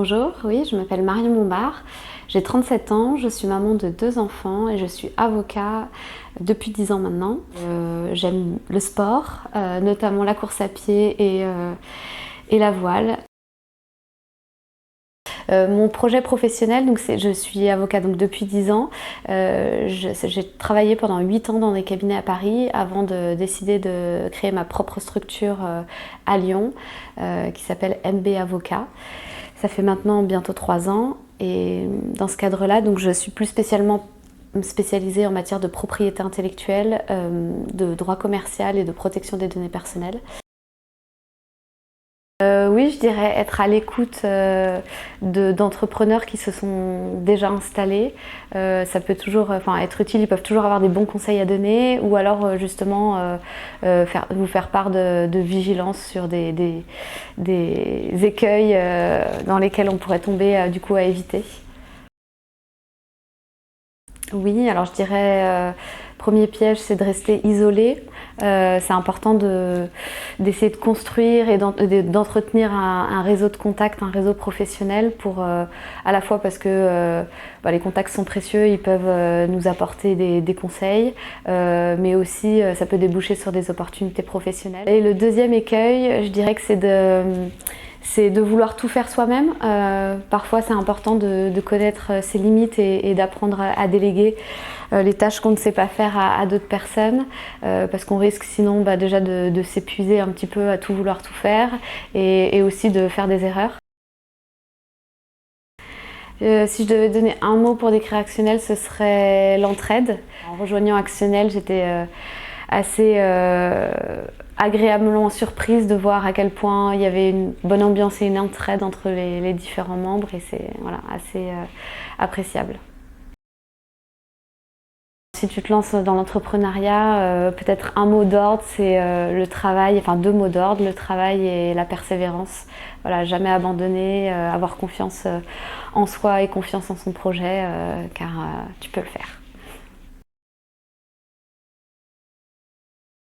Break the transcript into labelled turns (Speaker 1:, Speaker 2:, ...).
Speaker 1: Bonjour, oui, je m'appelle Marion Mombard, j'ai 37 ans, je suis maman de 2 enfants et je suis avocat depuis 10 ans maintenant. J'aime le sport, notamment la course à pied et la voile. Mon projet professionnel, je suis avocat depuis 10 ans. J'ai travaillé pendant 8 ans dans des cabinets à Paris avant de décider de créer ma propre structure à Lyon qui s'appelle MB Avocat. Ça fait maintenant bientôt 3 ans et dans ce cadre-là, je suis plus spécialement spécialisée en matière de propriété intellectuelle, de droit commercial et de protection des données personnelles. Oui, je dirais être à l'écoute d'entrepreneurs qui se sont déjà installés. Ça peut toujours être utile, ils peuvent toujours avoir des bons conseils à donner ou alors justement vous faire part de vigilance sur des écueils dans lesquels on pourrait tomber du coup à éviter. Oui, alors je dirais, premier piège, c'est de rester isolé. C'est important d'essayer de construire et d'entretenir un réseau de contacts, un réseau professionnel pour, à la fois parce que les contacts sont précieux, ils peuvent nous apporter des conseils, mais aussi ça peut déboucher sur des opportunités professionnelles. Et le deuxième écueil, je dirais que c'est de vouloir tout faire soi-même. Parfois, c'est important de connaître ses limites et d'apprendre à déléguer les tâches qu'on ne sait pas faire à d'autres personnes, parce qu'on risque sinon déjà de s'épuiser un petit peu à tout vouloir tout faire et aussi de faire des erreurs. Si je devais donner un mot pour décrire Actionnel, ce serait l'entraide. En rejoignant Actionnel, j'étais assez agréablement surprise de voir à quel point il y avait une bonne ambiance et une entraide entre les différents membres et c'est assez appréciable. Si tu te lances dans l'entrepreneuriat, peut-être un mot d'ordre, c'est le travail, enfin 2 mots d'ordre, le travail et la persévérance. Voilà, jamais abandonner, avoir confiance en soi et confiance en son projet, car tu peux le faire.